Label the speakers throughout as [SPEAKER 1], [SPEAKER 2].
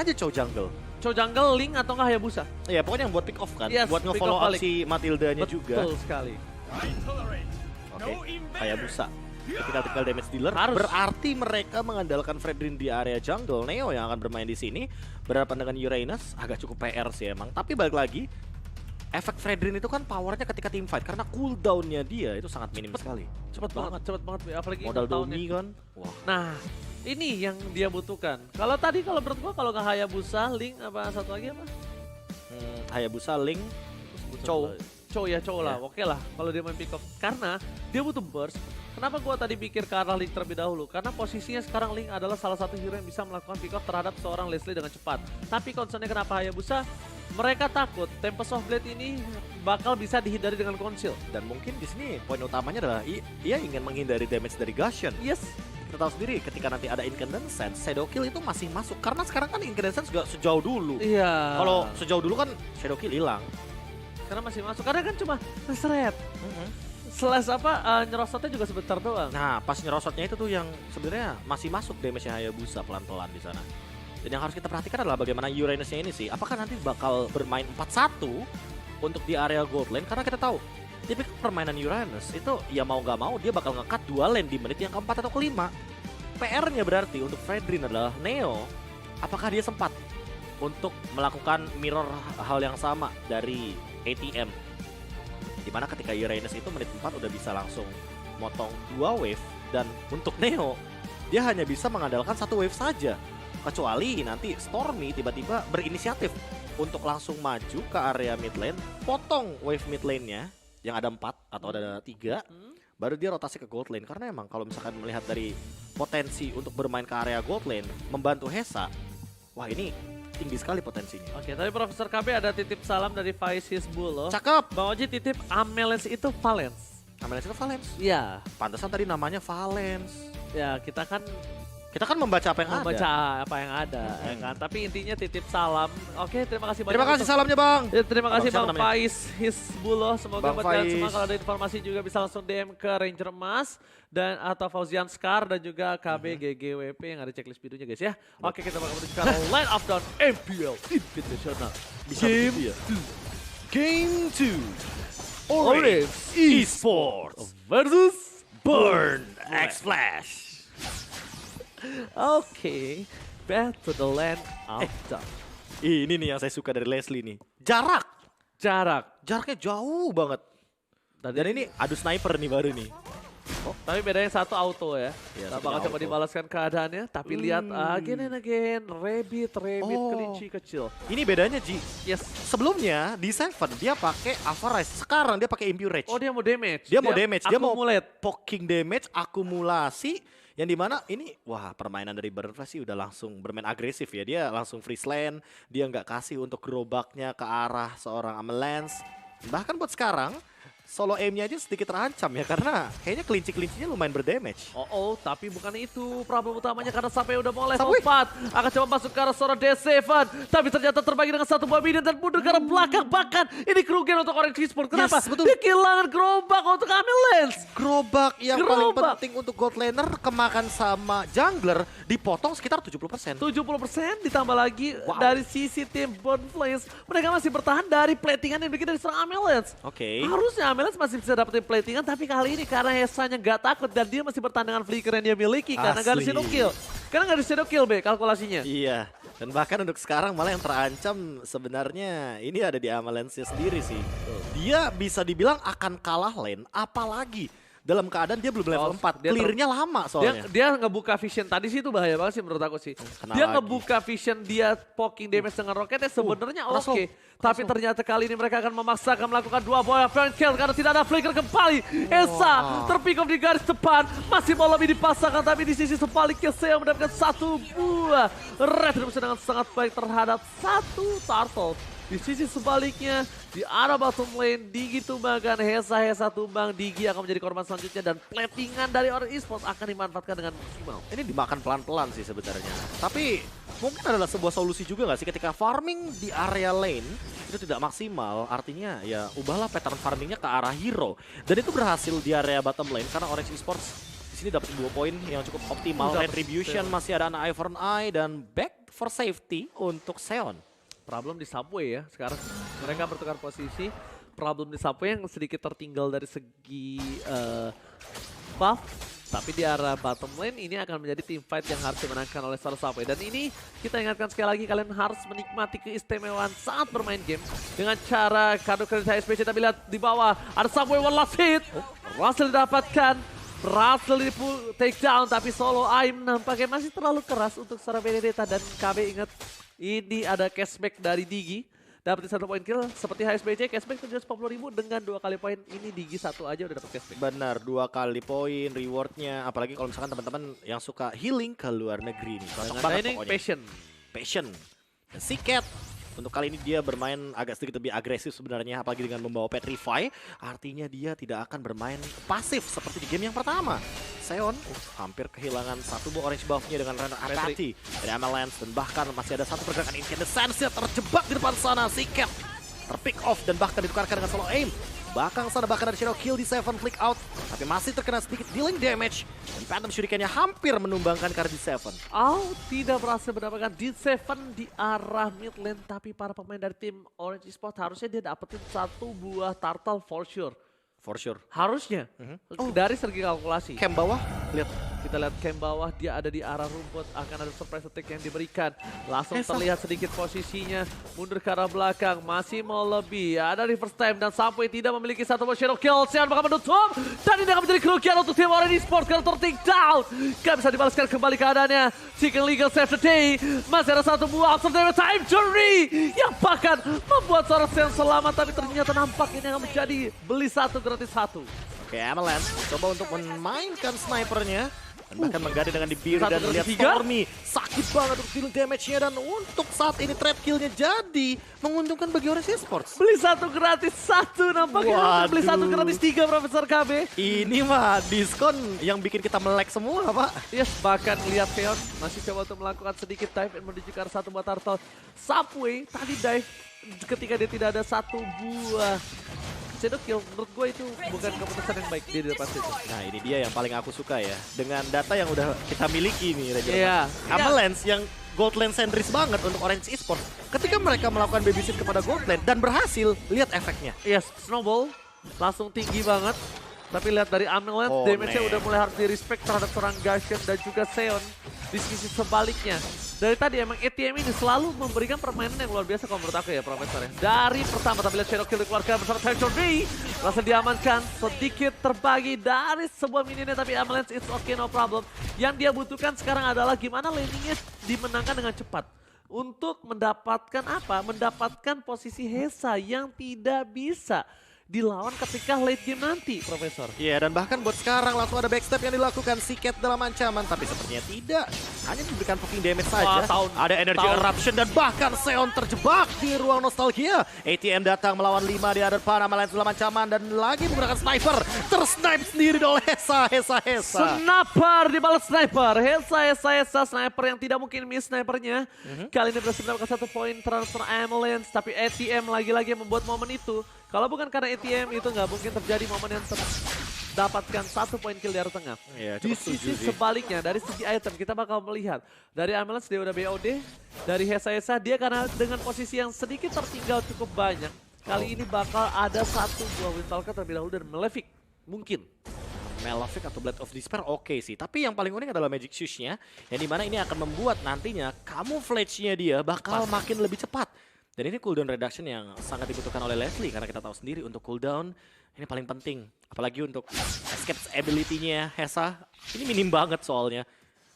[SPEAKER 1] aja Chow jungle.
[SPEAKER 2] Chow jungle, Link atau nggak Hayabusa?
[SPEAKER 1] Ya pokoknya yang buat pick off kan,
[SPEAKER 2] Yes,
[SPEAKER 1] buat
[SPEAKER 2] pick
[SPEAKER 1] nge-follow
[SPEAKER 2] off
[SPEAKER 1] up
[SPEAKER 2] balik.
[SPEAKER 1] si Matildanya juga.
[SPEAKER 2] Betul sekali.
[SPEAKER 1] Oke, Hayabusa. Typical damage dealer.
[SPEAKER 2] Harus.
[SPEAKER 1] Berarti mereka mengandalkan Fredrin di area jungle. Neo yang akan bermain di sini. Berhadapan dengan Uranus agak cukup PR sih emang. Tapi balik lagi, efek Fredrin itu kan powernya ketika team fight karena cooldownnya dia itu sangat minim sekali.
[SPEAKER 2] Cepet banget, apalagi
[SPEAKER 1] Modal
[SPEAKER 2] tahunnya.
[SPEAKER 1] Domi kan. Wah.
[SPEAKER 2] Nah, ini yang dia butuhkan. Kalau tadi kalau menurut gua kalau nggak Hayabusa, Link apa satu lagi apa?
[SPEAKER 1] Hayabusa, Link, Chow.
[SPEAKER 2] Chow ya, Chow lah.
[SPEAKER 1] Ya.
[SPEAKER 2] Oke lah kalau dia main pick off. Karena dia butuh burst. Kenapa gua tadi pikir ke arah Link terlebih dahulu? Karena posisinya sekarang Link adalah salah satu hero yang bisa melakukan pick off terhadap seorang Leslie dengan cepat. Tapi concernnya kenapa Hayabusa? Mereka takut Tempest of Blade ini bakal bisa dihindari dengan conceal.
[SPEAKER 1] Dan mungkin di sini poin utamanya adalah ia ingin menghindari damage dari Gusion.
[SPEAKER 2] Yes.
[SPEAKER 1] Kita tahu sendiri ketika nanti ada Incandescence, Shadow Kill itu masih masuk. Karena sekarang kan Incandescence juga sejauh dulu.
[SPEAKER 2] Iya.
[SPEAKER 1] Kalau sejauh dulu kan Shadow Kill hilang.
[SPEAKER 2] Karena masih masuk. Karena kan cuma seret. Slash nyerosotnya juga sebentar doang.
[SPEAKER 1] Nah, pas nyerosotnya itu tuh yang sebenarnya masih masuk damage-nya Hayabusa pelan-pelan di sana. Dan yang harus kita perhatikan adalah bagaimana Uranus-nya ini sih. Apakah nanti bakal bermain 4-1 untuk di area gold lane? Karena kita tahu tipikal permainan Uranus itu ya mau nggak mau dia bakal nge-cut 2 lane di menit yang keempat atau kelima. PR-nya berarti untuk Fredrin adalah Neo, apakah dia sempat untuk melakukan mirror hal yang sama dari ATM? Dimana ketika Uranus itu menit 4 udah bisa langsung motong 2 wave. Dan untuk Neo, dia hanya bisa mengandalkan 1 wave saja. Kecuali nanti Stormy tiba-tiba berinisiatif untuk langsung maju ke area mid lane, potong wave mid lane-nya yang ada 4 atau ada 3, baru dia rotasi ke gold lane. Karena emang kalau misalkan melihat dari potensi untuk bermain ke area gold lane, membantu Hesa, wah ini tinggi sekali potensinya.
[SPEAKER 2] Oke, tadi Profesor KB ada titip salam dari Faiz Hizbullah.
[SPEAKER 1] Cakep!
[SPEAKER 2] Bang Oji titip Amelens itu Valence.
[SPEAKER 1] Amelens itu Valence.
[SPEAKER 2] Iya.
[SPEAKER 1] Pantesan tadi namanya Valence.
[SPEAKER 2] Ya, kita kan
[SPEAKER 1] Kita kan membaca apa yang
[SPEAKER 2] membaca
[SPEAKER 1] ada.
[SPEAKER 2] apa yang ada, ya kan. Tapi intinya titip salam. Oke, terima kasih banyak.
[SPEAKER 1] Terima kasih
[SPEAKER 2] untuk-
[SPEAKER 1] salamnya Bang.
[SPEAKER 2] Ya, terima kasih
[SPEAKER 1] Siapa
[SPEAKER 2] Bang
[SPEAKER 1] namanya?
[SPEAKER 2] Faiz Hizbullah. Semoga
[SPEAKER 1] Bang
[SPEAKER 2] buat kalian
[SPEAKER 1] Faiz.
[SPEAKER 2] semua kalau ada informasi juga bisa langsung DM ke Ranger Emas dan atau Fauzian Scar dan juga KB GGWP yang ada checklist videonya guys ya. Oke, kita bakal menuju ke line up down MPL Invitational.
[SPEAKER 1] Bisa
[SPEAKER 2] Game
[SPEAKER 1] begitu ya?
[SPEAKER 2] 2.
[SPEAKER 1] Game 2.
[SPEAKER 2] Orange Esports versus
[SPEAKER 1] Burn X-Flash.
[SPEAKER 2] Oke, back to the land of the
[SPEAKER 1] Ini nih yang saya suka dari Leslie nih. Jarak.
[SPEAKER 2] jarak.
[SPEAKER 1] Jaraknya jauh banget. Dan ini adu sniper nih baru nih.
[SPEAKER 2] Oh, tapi bedanya satu auto ya.
[SPEAKER 1] Iya,
[SPEAKER 2] Tak
[SPEAKER 1] satunya
[SPEAKER 2] bakal coba
[SPEAKER 1] auto.
[SPEAKER 2] dibalaskan keadaannya, tapi lihat again and again, rabbit
[SPEAKER 1] Oh.
[SPEAKER 2] kelinci kecil.
[SPEAKER 1] Ini bedanya Ji.
[SPEAKER 2] Yes.
[SPEAKER 1] Sebelumnya di Seven dia pakai Avarice. Sekarang dia pakai Impure Rage.
[SPEAKER 2] Oh, dia mau damage.
[SPEAKER 1] Dia mau damage, dia mau
[SPEAKER 2] accumulate.
[SPEAKER 1] poking damage, akumulasi. Yang dimana ini, wah permainan dari Burn Flash sih udah langsung bermain agresif ya. Dia langsung freeze lane, dia nggak kasih untuk gerobaknya ke arah seorang Amelance. Bahkan buat sekarang, solo aim-nya aja sedikit terancam ya. Karena kayaknya kelinci-kelincinya lumayan berdamage.
[SPEAKER 2] Oh, tapi bukan itu problem utamanya karena sampai udah mau level
[SPEAKER 1] Sampai.
[SPEAKER 2] 4. Akan coba masuk ke arah seorang D7. Tapi ternyata terbagi dengan satu buah minion dan mundur ke arah belakang. Bahkan ini kerugian untuk Orange Esports. Kenapa?
[SPEAKER 1] Yes, betul.
[SPEAKER 2] Dia kehilangan gerobak untuk Amelance.
[SPEAKER 1] Gerobak yang paling
[SPEAKER 2] Gerobak.
[SPEAKER 1] penting untuk gold laner kemakan sama jungler dipotong sekitar 70%.
[SPEAKER 2] 70% ditambah lagi
[SPEAKER 1] Wow.
[SPEAKER 2] dari sisi tim Burn Flames. Mereka masih bertahan dari platingan yang dimiliki dari seorang Amelance.
[SPEAKER 1] Oke.
[SPEAKER 2] Harusnya Amelance masih bisa dapetin platingan, tapi kali ini karena Hesanya nggak takut dan dia masih bertahan dengan flicker yang dia miliki karena nggak ada
[SPEAKER 1] Asli.
[SPEAKER 2] shadow kill. Karena nggak ada shadow kill, Be, kalkulasinya.
[SPEAKER 1] Iya, dan bahkan untuk sekarang malah yang terancam sebenarnya ini ada di Amalance sendiri sih. Dia bisa dibilang akan kalah lane, apalagi dalam keadaan dia belum level
[SPEAKER 2] Oh,
[SPEAKER 1] 4.
[SPEAKER 2] dia
[SPEAKER 1] Clearnya lama soalnya.
[SPEAKER 2] Dia ngebuka vision tadi sih itu bahaya banget sih menurut aku sih.
[SPEAKER 1] Kena
[SPEAKER 2] Dia
[SPEAKER 1] lagi.
[SPEAKER 2] ngebuka vision dia poking damage dengan roketnya sebenarnya
[SPEAKER 1] keras
[SPEAKER 2] oke. Tapi ternyata kali ini mereka akan memaksakan melakukan 2 buah point kill karena tidak ada flicker kembali. Esa terpick up di garis depan. Masih mau lebih dipasangkan tapi di sisi sebaliknya saya mendapatkan 1 buah retribution dengan sangat baik terhadap 1 turtle. Di sisi sebaliknya, di arah bottom lane, Digi tumbangkan, Hesa tumbang, Digi akan menjadi korban selanjutnya dan platingan dari Orange Esports akan dimanfaatkan dengan maksimal.
[SPEAKER 1] Ini dimakan pelan-pelan sih sebenarnya. Tapi mungkin adalah sebuah solusi juga nggak sih ketika farming di area lane itu tidak maksimal. Artinya ya ubahlah pattern farmingnya ke arah hero. Dan itu berhasil di area bottom lane karena Orange Esports di sini dapat 2 poin yang cukup optimal.
[SPEAKER 2] Dapet.
[SPEAKER 1] Retribution masih ada anak Ivern Eye dan back for safety untuk Seon.
[SPEAKER 2] Problem di Subway ya sekarang. Mereka bertukar posisi. Problem di Subway yang sedikit tertinggal dari segi buff. Tapi di arah bottom lane ini akan menjadi team fight yang harus dimenangkan oleh Star Subway. Dan ini kita ingatkan sekali lagi, kalian harus menikmati keistimewaan saat bermain game. Dengan cara kado kredit HSBC, kita lihat di bawah ada Subway one last hit. Berhasil didapatkan. Berhasil di take down, tapi solo Aim nampaknya masih terlalu keras untuk seorang Benedetta. Dan KB ingat, ini ada cashback dari Digi. Dapetin 1 poin kill, seperti HSBC, cashback 740.000 dengan 2 kali poin. Ini Digi 1 aja udah dapet cashback.
[SPEAKER 1] Benar, 2 kali poin rewardnya. Apalagi kalau misalkan teman-teman yang suka healing ke luar negeri nih. Cocok
[SPEAKER 2] Dengan
[SPEAKER 1] banget
[SPEAKER 2] Dining
[SPEAKER 1] pokoknya.
[SPEAKER 2] Passion.
[SPEAKER 1] Si Cat. Untuk kali ini dia bermain agak sedikit lebih agresif sebenarnya, apalagi dengan membawa Petrify. Artinya dia tidak akan bermain pasif seperti di game yang pertama. Seon hampir kehilangan 1 orange buff-nya dengan Renner Apathy dari Amalanth. Dan bahkan masih ada 1 pergerakan Incandescence yang terjebak di depan sana. Si Cat terpick off dan bahkan ditukarkan dengan solo aim. Bahkan sana bahkan ada Shadow Kill di 7 flick out. Tapi masih terkena sedikit dealing damage. Dan Phantom Shuriken-nya hampir menumbangkan karena di 7.
[SPEAKER 2] Tidak berhasil mendapatkan D7 di arah mid lane. Tapi para pemain dari tim Orange Esports harusnya dia dapetin 1 buah turtle for sure.
[SPEAKER 1] For sure.
[SPEAKER 2] Harusnya. Dari segi kalkulasi.
[SPEAKER 1] Camp bawah, lihat.
[SPEAKER 2] Kita lihat camp bawah, dia ada di arah rumput. Akan ada surprise attack yang diberikan. Langsung terlihat sedikit posisinya. Mundur ke arah belakang, masih mau lebih. Ada reverse time dan Subway tidak memiliki 1 buah shadow kill. Seon bakal menutup. Dan ini akan menjadi kerugian untuk tim Orange Esports karena ter-take down. Gak bisa dibalaskan kembali keadaannya. Chicken Legal save the day. Masih ada 1 buah observation time jury. Yang bahkan membuat seorang Seon selamat. Tapi ternyata nampak ini akan menjadi beli 1 gratis 1.
[SPEAKER 1] Oke, Amalanth coba untuk memainkan snipernya. Dan bahkan menggali dengan di biru dan
[SPEAKER 2] 1
[SPEAKER 1] lihat
[SPEAKER 2] versus 3.
[SPEAKER 1] Stormy. Sakit banget untuk dealing damage-nya. Dan untuk saat ini trap kill-nya jadi menguntungkan bagi Orange Esports.
[SPEAKER 2] Beli 1 gratis 1 nampaknya. Beli 1 gratis 3 Profesor KB.
[SPEAKER 1] Ini mah diskon yang bikin kita melek semua, Pak.
[SPEAKER 2] Yes, bahkan lihat Seon masih coba untuk melakukan sedikit dive and menuju ke arah 1 buah turtle. Subway tadi dive ketika dia tidak ada 1 buah shadow kill. Menurut gue itu bukan keputusan yang baik dia di depan situ.
[SPEAKER 1] Nah, ini dia yang paling aku suka ya. Dengan data yang udah kita miliki nih, Ranger.
[SPEAKER 2] Iya.
[SPEAKER 1] Amalanth yang gold lane sentris banget untuk Orange Esports. Ketika mereka melakukan babysit kepada gold lane dan berhasil, lihat efeknya.
[SPEAKER 2] Yes, snowball langsung tinggi banget. Tapi lihat dari Amalanth, damage-nya udah mulai harus di-respect terhadap seorang Gashen dan juga Seon. Di sisi sebaliknya. Dari tadi emang ATM ini selalu memberikan permainan yang luar biasa kalau menurut aku ya, Profesor ya. Dari pertama, tapi lihat Shadow Kill dikeluarkan bersama Tyson B. Langsung diamankan, sedikit terbagi dari sebuah minionnya, tapi Amalanth it's okay, no problem. Yang dia butuhkan sekarang adalah gimana landingnya dimenangkan dengan cepat. Untuk mendapatkan apa? Mendapatkan posisi Hesa yang tidak bisa dilawan ketika late game nanti, Profesor.
[SPEAKER 1] Iya, dan bahkan buat sekarang langsung ada backstep yang dilakukan si Cat dalam ancaman. Tapi sepertinya tidak. Hanya diberikan poking damage saja. Ada energy eruption dan bahkan Seon terjebak di ruang nostalgia. ATM datang melawan 5 di depan. Amalanth dalam ancaman dan lagi menggunakan sniper. Tersnipe sendiri oleh Hesa.
[SPEAKER 2] Sniper dibalas sniper. Hesa sniper yang tidak mungkin miss snipernya. Kali ini berhasil mendapatkan 1 poin transfer Amalanth. Tapi ATM lagi-lagi membuat momen itu. Kalau bukan karena ATM itu nggak mungkin terjadi momen yang dapatkan 1 poin kill di arah tengah.
[SPEAKER 1] Ya,
[SPEAKER 2] di sisi sebaliknya, dari segi item kita bakal melihat. Dari Amalanth dia udah BOD, dari Hesa dia karena dengan posisi yang sedikit tertinggal cukup banyak. Kali ini bakal ada 1 buah Windtalker terlebih dahulu dan Malefic. Mungkin.
[SPEAKER 1] Malefic atau Blade of Despair oke sih. Tapi yang paling unik adalah Magic Shoes-nya. Yang dimana ini akan membuat nantinya camouflage-nya dia bakal makin lebih cepat. Dan ini cooldown reduction yang sangat dibutuhkan oleh Leslie. Karena kita tahu sendiri untuk cooldown ini paling penting. Apalagi untuk escape ability-nya Hesa. Ini minim banget soalnya.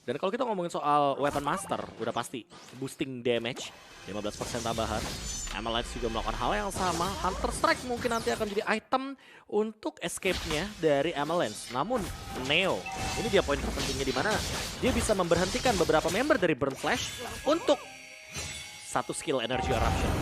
[SPEAKER 1] Dan kalau kita ngomongin soal Weapon Master, udah pasti boosting damage. 15% tambahan. Amalanth juga melakukan hal yang sama. Hunter Strike mungkin nanti akan jadi item untuk escape-nya dari Amalanth. Namun Neo, ini dia poin terpentingnya di mana dia bisa memberhentikan beberapa member dari Burn Flash untuk 1 skill energy eruption.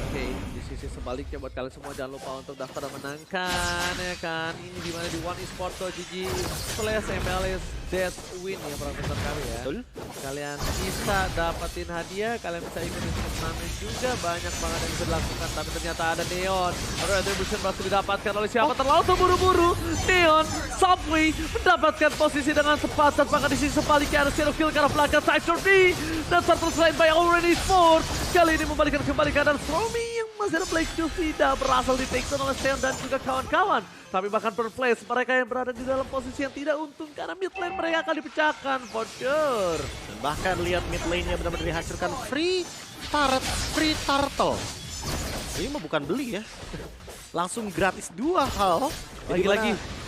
[SPEAKER 2] Oke, di sisi sebaliknya buat kalian semua jangan lupa untuk daftar dan menangkan ya kan. Ini dimana di One Esports GG slash MLS Death Win ya Profesor kami ya.
[SPEAKER 1] Betul.
[SPEAKER 2] Kalian bisa dapetin hadiah, kalian bisa ikutin turnamen juga, banyak banget yang bisa dilakukan. Tapi ternyata ada Neon, Retribution berhasil didapatkan oleh siapa? Terlalu terburu-buru. Neon Subway mendapatkan posisi dengan tepat dan bahkan di sisi sebaliknya ada Shadow Kill ke arah belakang Typhoon B dan satu selain by Already Sport kali ini membalikan kembali keadaan Stormy yang masih ada Black Juice tidak berhasil di take down oleh Seon dan juga kawan-kawan. Tapi bahkan per place mereka yang berada di dalam posisi yang tidak untung karena mid lane mereka akan dipecahkan for sure.
[SPEAKER 1] Dan bahkan lihat mid lane-nya benar-benar dihancurkan free turtle. Ini mah bukan beli ya. Langsung gratis 2 hal.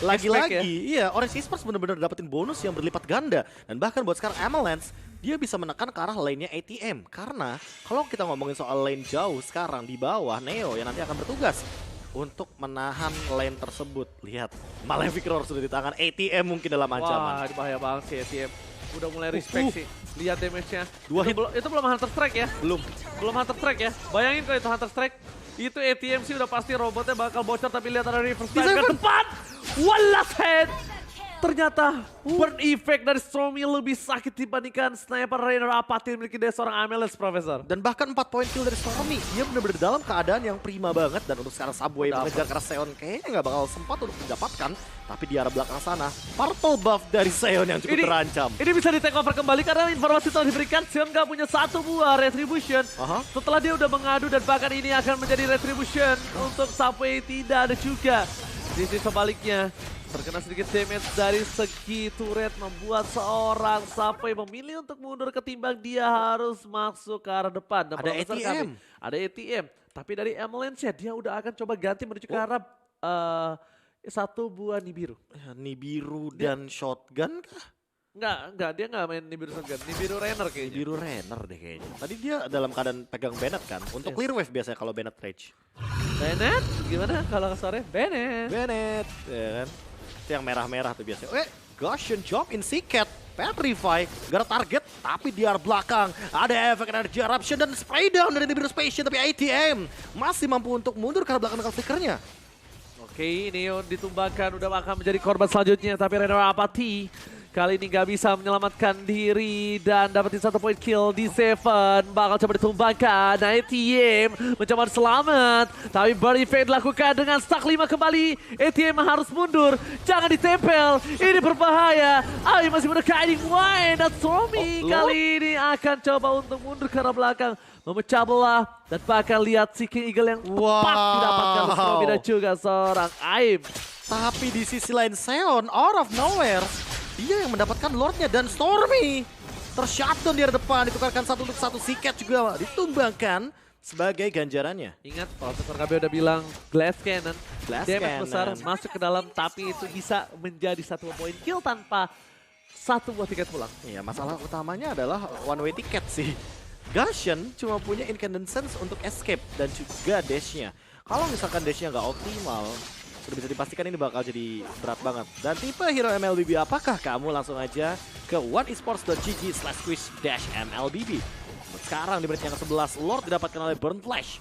[SPEAKER 1] Lagi-lagi, iya, Orange Esports benar-benar dapetin bonus yang berlipat ganda. Dan bahkan buat sekarang Avalanche, dia bisa menekan ke arah lane-nya ATM. Karena kalau kita ngomongin soal lane jauh sekarang di bawah, Neo yang nanti akan bertugas untuk menahan lane tersebut. Lihat, Malefic Roar sudah di tangan ATM mungkin dalam ancaman.
[SPEAKER 2] Wah, ini bahaya banget sih ATM. Udah mulai respect sih. Lihat damage-nya.
[SPEAKER 1] 2 hit.
[SPEAKER 2] Itu belum Hunter Strike ya? Belum Hunter Strike ya? Bayangin kalau itu Hunter Strike, itu ATM sih udah pasti robotnya bakal bocor, tapi lihat ada reverse dive ke depan. One last head. Ternyata burn effect dari Stormy lebih sakit dibandingkan sniper Rainer Apathy yang miliki dari seorang Amelis, Profesor.
[SPEAKER 1] Dan bahkan 4 point kill dari Stormy. Dia benar-benar dalam keadaan yang prima banget. Dan untuk sekarang Subway mengejar ke Seon kayaknya nggak bakal sempat untuk mendapatkan. Tapi di arah belakang sana, purple buff dari Seon yang cukup terancam.
[SPEAKER 2] Ini bisa di take over kembali karena informasi telah diberikan. Seon nggak punya 1 buah Retribution. Setelah dia udah mengadu dan bahkan ini akan menjadi Retribution. Untuk Subway tidak ada juga. Di sisi sebaliknya, terkena sedikit damage dari segi turret membuat seorang Subway memilih untuk mundur ketimbang dia harus masuk ke arah depan. Dan
[SPEAKER 1] ada ATM.
[SPEAKER 2] Ada ATM. Tapi dari Avalanche dia udah akan coba ganti menuju ke arah 1 buah Nibiru.
[SPEAKER 1] Nibiru dan shotgun kah?
[SPEAKER 2] Enggak, dia enggak main Nibiru shotgun. Nibiru Rainer kayaknya.
[SPEAKER 1] Nibiru Rainer deh kayaknya. Tadi dia dalam keadaan pegang Bennett kan. Untuk clear wave biasanya kalau Bennett rage.
[SPEAKER 2] Bennett? Gimana kalau sore?
[SPEAKER 1] Bennett, ya kan? Itu yang merah-merah tuh biasanya. Gaussian jump in Seacat. Petrify, gak ada target, tapi di arah belakang ada efek energy eruption dan spray down dari Nibiru Spation, tapi ATM masih mampu untuk mundur karena belakang dengan flickernya.
[SPEAKER 2] Oke, Neon ditumbangkan, udah akan menjadi korban selanjutnya, tapi Rainer Apathy kali ini gak bisa menyelamatkan diri dan dapetin 1 point kill di Seven. Bakal coba ditumbangkan. Nah, ATM mencoba selamat. Tapi burn effect dilakukan dengan stack 5 kembali. ATM harus mundur. Jangan ditempel. Ini berbahaya. Ayo masih mendekati Wayne dan Stormy. Kali ini akan coba untuk mundur ke arah belakang. Memecah belah. Dan bahkan lihat si King Eagle yang tepat didapatkan Stormy dan juga seorang Aim.
[SPEAKER 1] Tapi di sisi lain Seon out of nowhere. Dia yang mendapatkan Lordnya dan Stormy tershutdown di arah depan, ditukarkan 1 untuk 1. Seacat juga ditumbangkan sebagai ganjarannya.
[SPEAKER 2] Ingat, Profesor KB udah bilang Glass Cannon, damage besar masuk ke dalam, tapi itu bisa menjadi 1 point kill tanpa 1 buah tiket pulang.
[SPEAKER 1] Iya, masalah utamanya adalah one way ticket sih. Gaussian cuma punya incandescence untuk escape dan juga dash-nya. Kalau misalkan dash-nya nggak optimal, sudah bisa dipastikan ini bakal jadi berat banget. Dan tipe hero MLBB apakah? Kamu langsung aja ke oneesports.gg/quiz-mlbb. Sekarang di menit yang ke-11, Lord didapatkan oleh Burn Flash.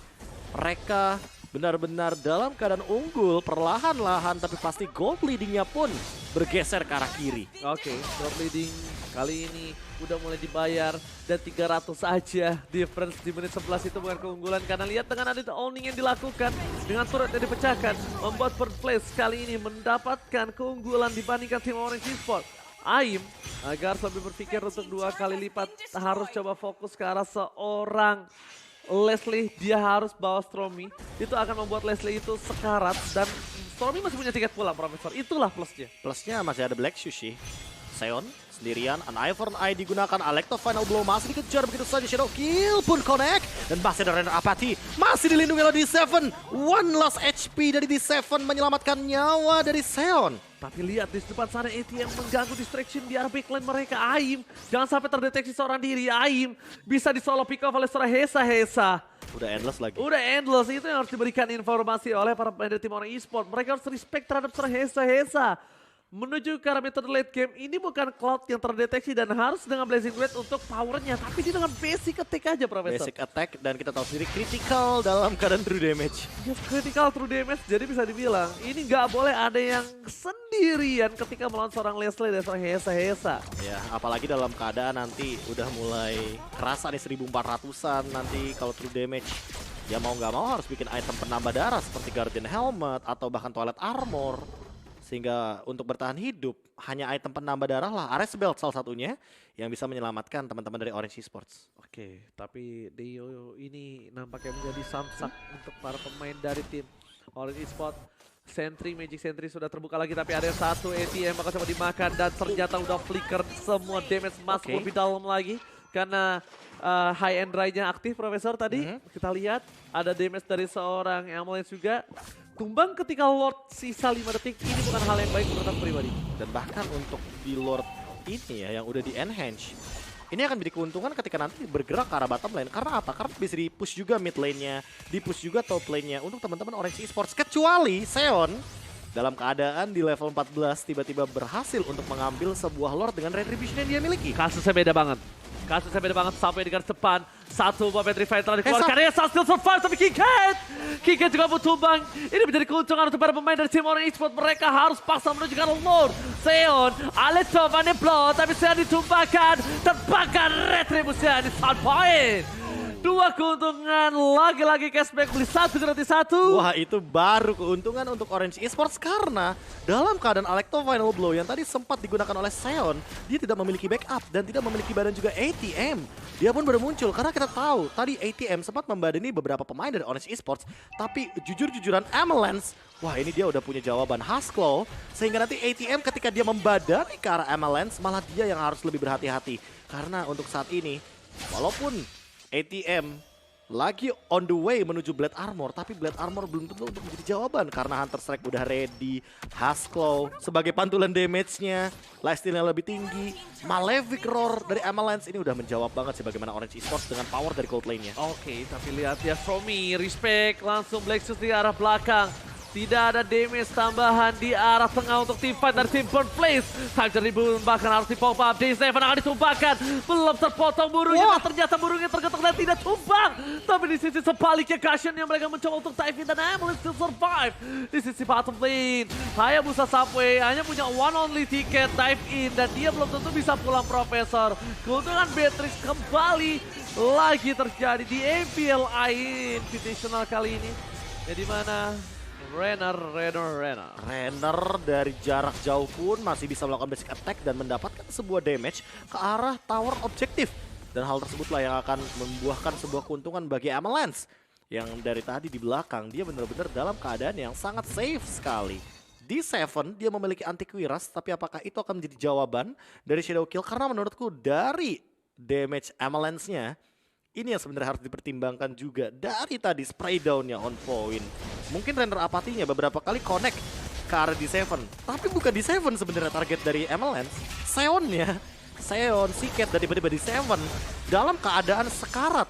[SPEAKER 1] Mereka benar-benar dalam keadaan unggul, perlahan-lahan, tapi pasti gold leading-nya pun bergeser ke arah kiri.
[SPEAKER 2] Oke, gold leading kali ini udah mulai dibayar dan 300 aja difference di menit 11 itu bukan keunggulan karena lihat dengan ada owning yang dilakukan dengan turret yang dipecahkan membuat Bird Place kali ini mendapatkan keunggulan dibandingkan tim Orange Esports. Aim agar lebih berpikir untuk 2 kali lipat harus coba fokus ke arah seorang Leslie, dia harus bawa Stormy. Itu akan membuat Leslie itu sekarat dan Stormy masih punya tiket pulang, Profesor. Itulah plusnya.
[SPEAKER 1] Plusnya masih ada Black Sushi. Seon sendirian, an eye for an eye digunakan, Alecto final blow masih dikejar begitu saja, Shadow Kill pun connect, dan masih ada Rainer Apathy, masih dilindungi oleh D7, one last HP dari D7 menyelamatkan nyawa dari Seon.
[SPEAKER 2] Tapi lihat di depan sana ATM mengganggu distraction di arah backline mereka. Aim, jangan sampai terdeteksi seorang diri. Aim bisa di solo pick off oleh seorang Hesa.
[SPEAKER 1] Udah endless lagi.
[SPEAKER 2] Udah endless, itu yang harus diberikan informasi oleh para pemain tim Orange Esports. Mereka harus respect terhadap seorang Hesa. Menuju ke arah metode late game, ini bukan Cloud yang terdeteksi dan harus dengan Blazing Blade untuk powernya. Tapi dia dengan basic attack aja, Profesor.
[SPEAKER 1] Basic attack dan kita tahu sendiri critical dalam keadaan true damage.
[SPEAKER 2] Yes, critical true damage, jadi bisa dibilang ini nggak boleh ada yang sendirian ketika melawan seorang Leslie dan seorang Hesa.
[SPEAKER 1] Ya, apalagi dalam keadaan nanti udah mulai kerasa nih 1400-an nanti kalau true damage. Ya mau nggak mau harus bikin item penambah darah seperti Guardian Helmet atau bahkan Toilet Armor. Sehingga untuk bertahan hidup hanya item penambah darah lah. Ares Belt salah satunya yang bisa menyelamatkan teman-teman dari Orange Esports.
[SPEAKER 2] Oke, tapi Dio ini nampaknya menjadi samsak untuk para pemain dari tim Orange Esports. Magic Sentry sudah terbuka lagi, tapi ada satu ATM bakal coba dimakan dan ternyata udah flicker semua damage masuk lebih dalam lagi. Karena high end nya aktif Profesor tadi. Kita lihat ada damage dari seorang Ambulance juga. Tumbang ketika Lord sisa 5 detik, ini bukan hal yang baik menurut aku pribadi.
[SPEAKER 1] Dan bahkan untuk di Lord ini ya yang udah di enhance, ini akan jadi keuntungan ketika nanti bergerak ke arah bottom lane. Karena apa? Karena bisa di-push juga mid lane-nya, di-push juga top lane-nya untuk teman-teman Orange Esports. Kecuali Seon dalam keadaan di level 14 tiba-tiba berhasil untuk mengambil sebuah Lord dengan retribution yang dia miliki.
[SPEAKER 2] Kasusnya beda banget. Sampai di garis depan. Satu buah Battery Fight telah dikeluarkan. Esa still survive, tapi Kiket juga butuh tumbang. Ini menjadi keuntungan untuk para pemain dari tim Orange Esports. Mereka harus paksa menunjukkan Lord. Seon, Aleto, Maniplo, tapi Seon ditumbangkan. Terbakar retribusi di sound point. Dua keuntungan, lagi-lagi cashback beli satu gratis satu.
[SPEAKER 1] Wah, itu baru keuntungan untuk Orange Esports karena dalam keadaan Alecto Final Blow yang tadi sempat digunakan oleh Seon, dia tidak memiliki backup dan tidak memiliki badan juga ATM. Dia pun baru muncul karena kita tahu tadi ATM sempat membadani beberapa pemain dari Orange Esports, tapi jujur-jujuran Amalance, wah ini dia udah punya jawaban Haskell, sehingga nanti ATM ketika dia membadani ke arah Amalance, malah dia yang harus lebih berhati-hati. Karena untuk saat ini, walaupun ATM lagi on the way menuju Blade Armor, tapi Blade Armor belum tentu untuk menjadi jawaban karena Hunter Strike udah ready, Haskell sebagai pantulan damage-nya, lifesteal-nya lebih tinggi, Malefic Roar dari Amalance ini udah menjawab banget sih bagaimana Orange Esports dengan power dari cold lane-nya.
[SPEAKER 2] Oke, tapi lihat ya Fromi, respect langsung Black Shoes di arah belakang. Tidak ada damage tambahan di arah tengah untuk tim fight dari tim Burn Place. Time ribu bahkan harus di pop up. Day7 akan ditumbangkan. Belum terpotong burungnya. Ternyata burungnya tergetok dan tidak tumbang. Tapi di sisi sebaliknya Cushion yang mereka mencoba untuk dive in dan Ambulance still survive. Di sisi bottom lane, Hayabusa Subway hanya punya one only ticket dive in. Dan dia belum tentu bisa pulang Profesor. Keuntungan Beatrix kembali lagi terjadi di MPLI Invitational kali ini. Ya dimana Renner
[SPEAKER 1] dari jarak jauh pun masih bisa melakukan basic attack dan mendapatkan sebuah damage ke arah tower objektif. Dan hal tersebutlah yang akan membuahkan sebuah keuntungan bagi Amalance. Yang dari tadi di belakang dia benar-benar dalam keadaan yang sangat safe sekali. Di Seven dia memiliki anti-Quiras, tapi apakah itu akan menjadi jawaban dari Shadow Kill? Karena menurutku dari damage Amalance-nya, ini yang sebenarnya harus dipertimbangkan juga. Dari tadi spray down-nya on point. Mungkin render apatinya beberapa kali connect ke arah D7. Tapi bukan D7 sebenarnya target dari Amalance. Seon-nya. Seon, Siket, dan tiba-tiba D7 dalam keadaan sekarat.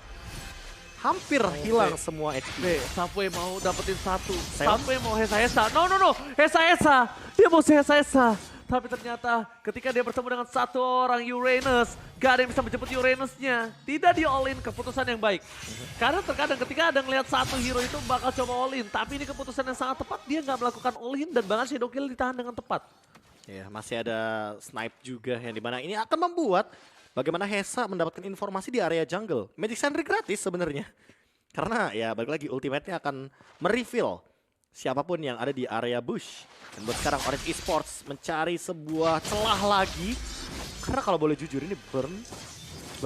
[SPEAKER 1] Hampir hilang semua HP.
[SPEAKER 2] Subway mau dapetin satu. Subway mau Hesa-Hesa. No. Hesa-Hesa. Dia mau Hesa-Hesa. Tapi ternyata ketika dia bertemu dengan satu orang Uranus, gak ada yang bisa menjemput Uranusnya. Tidak di all-in, keputusan yang baik. Karena terkadang ketika ada ngelihat satu hero itu bakal coba all-in. Tapi ini keputusan yang sangat tepat, dia gak melakukan all-in dan bahkan Shadow Kill ditahan dengan tepat.
[SPEAKER 1] Ya, masih ada snipe juga yang dimana ini akan membuat bagaimana Hesa mendapatkan informasi di area jungle. Magic Sentry gratis sebenarnya. Karena ya balik lagi ultimate-nya akan mereveal siapapun yang ada di area bush. Dan buat sekarang Orange Esports mencari sebuah celah lagi. Karena kalau boleh jujur ini Burn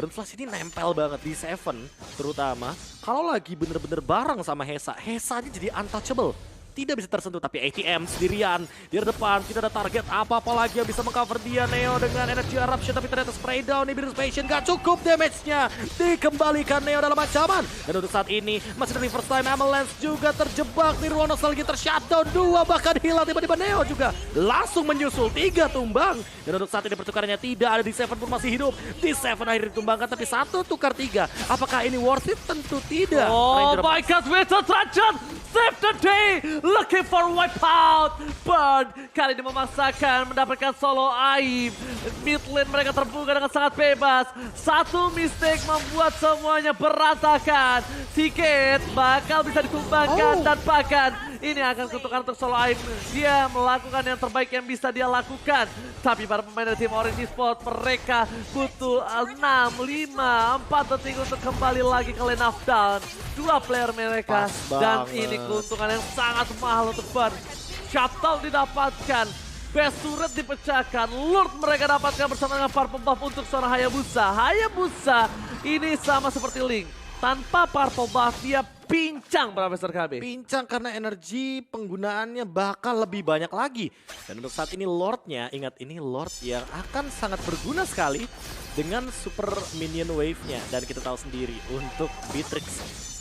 [SPEAKER 1] Flash ini nempel banget di Seven. Terutama kalau lagi bener-bener bareng sama Hesa. Hesanya jadi untouchable. Tidak bisa tersentuh, tapi ATM sendirian di depan. Tidak ada target apa-apa lagi yang bisa mengcover dia. Neo dengan energy eruption, tapi ternyata spray down nih Beerus Passion. Gak cukup damage-nya. Dikembalikan Neo dalam ancaman. Dan untuk saat ini masih dari first time Amalance juga terjebak. Nirwanos lagi tershutdown. 2 bahkan hilang. Tiba-tiba Neo juga langsung menyusul 3 tumbang. Dan untuk saat ini pertukarannya tidak ada. D7 pun masih hidup. D7 akhirnya ditumbangkan, tapi 1 tukar 3. Apakah ini worth it? Tentu tidak.
[SPEAKER 2] Oh my god, Winter Trajan! Save the day! Looking for wipeout. Burn kali ini memaksakan mendapatkan solo Aim. Mid lane mereka terbuka dengan sangat bebas. Satu mistake membuat semuanya berantakan. Siket bakal bisa ditumbangkan dan bahkan ini akan keuntungan untuk solo Aim. Dia melakukan yang terbaik yang bisa dia lakukan. Tapi para pemain dari tim Orange Esports mereka butuh 6, 5, 4 detik untuk kembali lagi ke lane of down. 2 player mereka dan ini keuntungan yang sangat mahal untuk Burn. Shutdown didapatkan Best turret dipecahkan, Lord mereka dapatkan bersama dengan Purple Buff untuk seorang Hayabusa. Hayabusa ini sama seperti Link, tanpa Purple Buff dia pincang Profesor KB.
[SPEAKER 1] Pincang karena energi penggunaannya bakal lebih banyak lagi. Dan untuk saat ini Lordnya, ingat ini Lord yang akan sangat berguna sekali dengan super minion wave-nya. Dan kita tahu sendiri untuk Beatrix,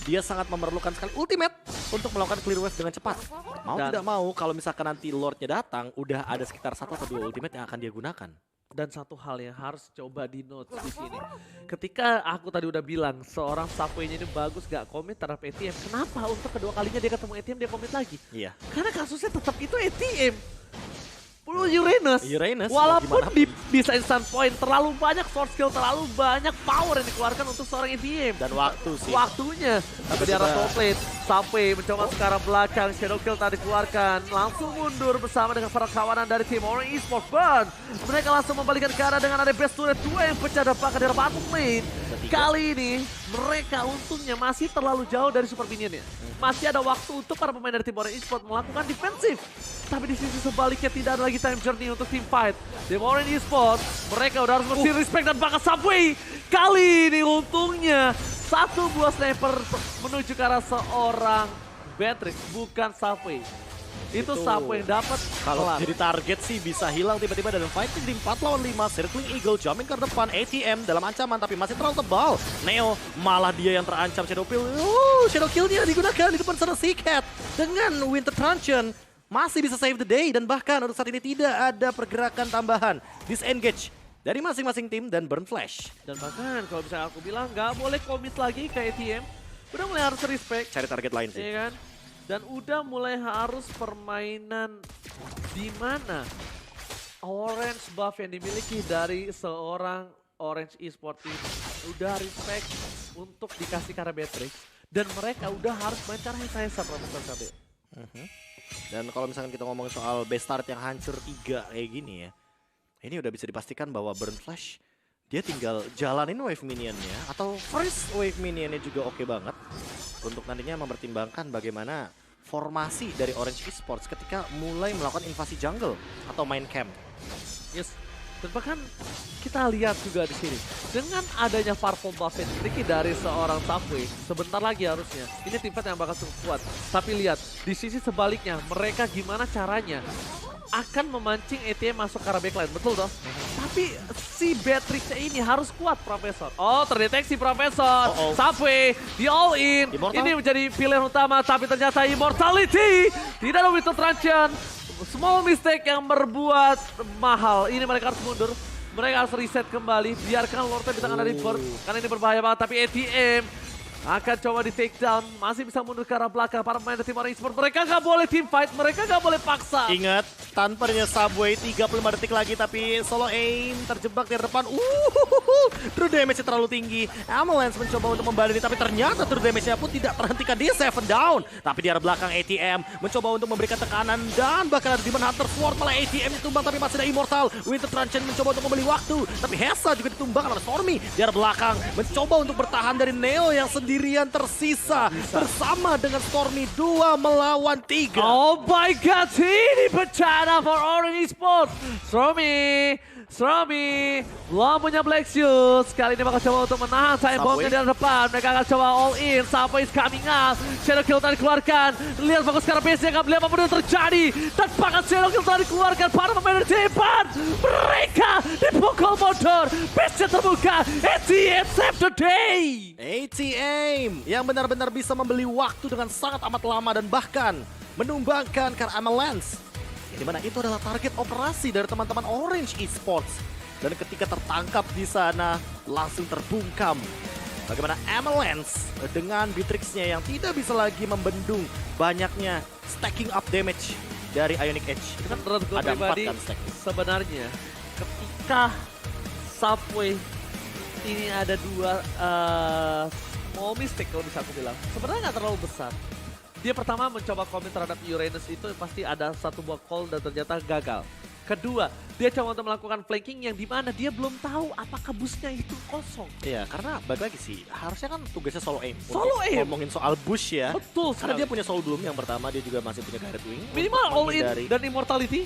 [SPEAKER 1] dia sangat memerlukan sekali ultimate untuk melakukan clear wave dengan cepat. Mau tidak mau kalau misalkan nanti Lordnya datang, udah ada sekitar 1 atau 2 ultimate yang akan dia gunakan.
[SPEAKER 2] Dan satu hal yang harus coba di notes di sini. Ketika aku tadi udah bilang seorang Subway-nya ini bagus gak komit terhadap ATM. Kenapa untuk kedua kalinya dia ketemu ATM dia komit lagi?
[SPEAKER 1] Iya.
[SPEAKER 2] Karena kasusnya tetap itu ATM. Uranus, walaupun bisa instant point, terlalu banyak sword skill, terlalu banyak power yang dikeluarkan untuk seorang ATM.
[SPEAKER 1] Dan waktu sih.
[SPEAKER 2] Waktunya. Tapi di arah top lane, Subway mencoba ke arah belakang, Shadow Kill tadi dikeluarkan. Langsung mundur bersama dengan para kawanan dari tim Orange Esports Burn. Mereka langsung membalikan ke arah dengan ada best turret 2 yang pecah dan pakai dari bottom lane. Kali ini mereka untungnya masih terlalu jauh dari super minionnya. Masih ada waktu untuk para pemain dari tim Orange Esports melakukan defensif. Tapi di sisi sebaliknya tidak ada lagi time journey untuk team fight. Tim Orange Esports, mereka udah harus mesti respect dan bakal Subway. Kali ini untungnya satu buah sniper menuju ke arah seorang Beatrix, bukan Subway. Itu Subway yang dapat.
[SPEAKER 1] Kalau jadi target sih bisa hilang tiba-tiba dalam fight jadi 4 lawan 5. Circling Eagle jumping ke depan, ATM dalam ancaman tapi masih terlalu tebal. Neo malah dia yang terancam Shadow Kill. Shadow Kill-nya digunakan di depan sana Seacat dengan Winter Truncheon. Masih bisa save the day dan bahkan untuk saat ini tidak ada pergerakan tambahan. Disengage dari masing-masing tim dan burn flash.
[SPEAKER 2] Dan bahkan kalau misalnya aku bilang nggak boleh commit lagi ke ATM. Udah mulai harus respect.
[SPEAKER 1] Cari target lain sih.
[SPEAKER 2] Iya kan? Dan udah mulai harus permainan di mana orange buff yang dimiliki dari seorang Orange Esports ini udah respect untuk dikasih karena Beatrix. Dan mereka udah harus main cara Hesa Profesor KB.
[SPEAKER 1] Dan kalau misalkan kita ngomongin soal best start yang hancur 3 kayak gini ya, ini udah bisa dipastikan bahwa Burn Flash dia tinggal jalanin wave minionnya atau first wave minionnya juga oke banget untuk nantinya mempertimbangkan bagaimana formasi dari Orange Esports ketika mulai melakukan invasi jungle atau main camp.
[SPEAKER 2] Yes. Dan bahkan kita lihat juga di sini dengan adanya Purple Buff yang dimiliki dari seorang Subway, sebentar lagi harusnya ini tim fight yang bakal cukup kuat. Tapi lihat di sisi sebaliknya mereka gimana caranya akan memancing ATM masuk ke arah backline, betul toh? Tapi si Beatrix ini harus kuat Profesor. Oh terdeteksi Profesor. Subway di all in.
[SPEAKER 1] Immortal.
[SPEAKER 2] Ini menjadi pilihan utama tapi ternyata Immortality. Tidak ada Winter Truncheon. Small mistake yang berbuat mahal. Ini mereka harus mundur. Mereka harus reset kembali. Biarkan Lordnya di tangan dari Bird. Karena ini berbahaya banget. Tapi ATM akan coba di take down. Masih bisa mundur ke arah belakang. Para pemain dari tim Orange Esports. Mereka nggak boleh team fight. Mereka nggak boleh paksa.
[SPEAKER 1] Ingat, tanpa adanya Subway 35 detik lagi. Tapi solo aim terjebak di depan. True damage-nya terlalu tinggi. Avalanche mencoba untuk membadani. Tapi ternyata true damage-nya pun tidak terhentikan di 7 down. Tapi di arah belakang ATM mencoba untuk memberikan tekanan. Dan bahkan ada Demon Hunter Sword. Malah ATM ditumbang tapi masih ada Immortal. Winter Truncheon mencoba untuk membeli waktu. Tapi Hesa juga ditumbang oleh Stormy. Di arah belakang mencoba untuk bertahan dari Neo yang sendirian tersisa. Bersama dengan Stormy 2 melawan 3.
[SPEAKER 2] Oh my god, ini bencana for Orange Esports. Stormy belum punya Black Shoes. Kali ini bakal coba untuk menahan saya bomnya di depan. Mereka akan coba all in. Subway is coming up. Shadow Kill tadi dikeluarkan. Lihat fokus ke arah base-nya. Nggak melihat apapun yang terjadi. Tanpa Shadow Kill tadi dikeluarkan. Para pemain dari depan. Mereka dipukul mundur. Base-nya terbuka. ATM save the day.
[SPEAKER 1] ATM yang benar-benar bisa membeli waktu dengan sangat amat lama dan bahkan menumbangkan ke Avalanche. Di mana itu adalah target operasi dari teman-teman Orange Esports. Dan ketika tertangkap di sana langsung terbungkam. Bagaimana Avalanche dengan Beatrix-nya yang tidak bisa lagi membendung banyaknya stacking up damage dari Ionic Edge.
[SPEAKER 2] Kan menurut gue
[SPEAKER 1] ada
[SPEAKER 2] pribadi
[SPEAKER 1] 4 kan stack.
[SPEAKER 2] sebenarnya ketika Subway ini ada 2 small mistake kalau bisa aku bilang. Sebenarnya nggak terlalu besar. Dia pertama mencoba komit terhadap Uranus itu pasti ada satu buah call dan ternyata gagal. Kedua, dia coba untuk melakukan flanking yang dimana dia belum tahu apakah busnya itu kosong.
[SPEAKER 1] Iya, karena balik lagi sih, harusnya kan tugasnya solo aim.
[SPEAKER 2] Solo
[SPEAKER 1] Untuk
[SPEAKER 2] aim?
[SPEAKER 1] ngomongin soal bush ya.
[SPEAKER 2] Betul
[SPEAKER 1] Karena
[SPEAKER 2] sekali.
[SPEAKER 1] dia punya soul bloom yang pertama, dia juga masih punya Garret Wing.
[SPEAKER 2] Minimal
[SPEAKER 1] untuk
[SPEAKER 2] all in
[SPEAKER 1] menghindari.
[SPEAKER 2] dan immortality.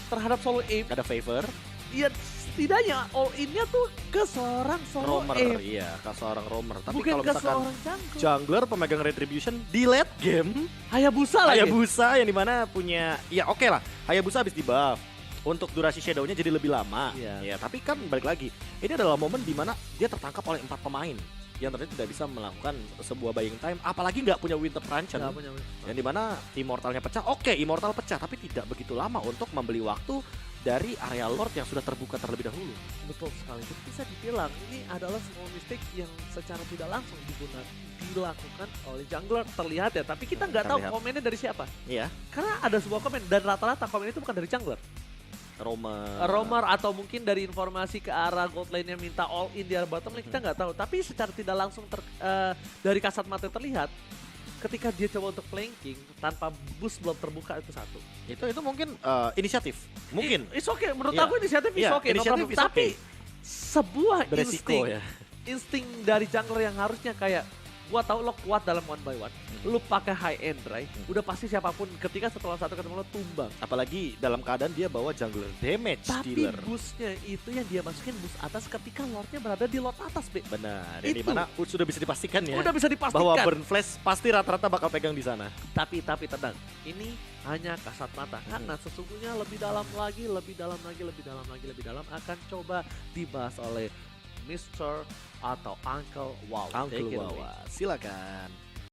[SPEAKER 2] terhadap solo aim,
[SPEAKER 1] Ada favor,
[SPEAKER 2] ya setidaknya all in-nya tuh ke seorang solo
[SPEAKER 1] roamer,
[SPEAKER 2] aim.
[SPEAKER 1] iya, ke seorang roamer. Tapi
[SPEAKER 2] Bukan
[SPEAKER 1] kalau
[SPEAKER 2] ke
[SPEAKER 1] misalkan
[SPEAKER 2] seorang jungle.
[SPEAKER 1] jungler pemegang retribution di late game,
[SPEAKER 2] Hayabusa lagi.
[SPEAKER 1] Hayabusa yang dimana punya, ya oke lah, Hayabusa habis di buff. Untuk durasi shadow-nya jadi lebih lama.
[SPEAKER 2] Iya.
[SPEAKER 1] Ya, tapi kan balik lagi, ini adalah momen dimana dia tertangkap oleh 4 pemain yang ternyata tidak bisa melakukan sebuah buying time, apalagi nggak punya Winter Truncheon.
[SPEAKER 2] Nggak punya.
[SPEAKER 1] Yang dimana Immortalnya pecah, oke Immortal pecah, tapi tidak begitu lama untuk membeli waktu dari area Lord yang sudah terbuka terlebih dahulu.
[SPEAKER 2] Betul sekali. Jadi bisa dibilang ini adalah semua mistake yang secara tidak langsung dilakukan oleh jungler terlihat ya. Tapi kita nggak tahu
[SPEAKER 1] Terlihat.
[SPEAKER 2] komennya dari siapa.
[SPEAKER 1] Iya,
[SPEAKER 2] Karena ada sebuah komen dan rata-rata komen itu bukan dari jungler. Roamer atau mungkin dari informasi ke arah gold lane yang minta all in di arah bottom lane kita nggak tahu. Tapi secara tidak langsung dari kasat mata terlihat ketika dia coba untuk flanking tanpa boost belum terbuka itu satu.
[SPEAKER 1] Itu mungkin inisiatif, mungkin.
[SPEAKER 2] It's okay. Menurut
[SPEAKER 1] Iya.
[SPEAKER 2] aku inisiatif is
[SPEAKER 1] Iya,
[SPEAKER 2] okay. No
[SPEAKER 1] inisiatif
[SPEAKER 2] problem.
[SPEAKER 1] is
[SPEAKER 2] Tapi
[SPEAKER 1] okay.
[SPEAKER 2] sebuah
[SPEAKER 1] Beresiko ya.
[SPEAKER 2] insting dari jungler yang harusnya kayak gua tahu lo kuat dalam one by one, lu pakai high end right, udah pasti siapapun ketika setelah satu ketemu lo tumbang.
[SPEAKER 1] Apalagi dalam keadaan dia bawa jungler damage
[SPEAKER 2] Tapi
[SPEAKER 1] dealer.
[SPEAKER 2] boostnya itu yang dia masukin boost atas ketika lordnya berada di lot atas, Be.
[SPEAKER 1] Benar, yang
[SPEAKER 2] Itu.
[SPEAKER 1] dimana sudah bisa dipastikan ya.
[SPEAKER 2] Udah bisa dipastikan.
[SPEAKER 1] bahwa burn flash pasti rata-rata bakal pegang di sana.
[SPEAKER 2] Tapi tenang, ini hanya kasat mata karena sesungguhnya lebih dalam lagi akan coba dibahas oleh Mr. atau Uncle Wow.
[SPEAKER 1] Uncle
[SPEAKER 2] Take it
[SPEAKER 1] Wawa,
[SPEAKER 2] away.
[SPEAKER 1] silakan.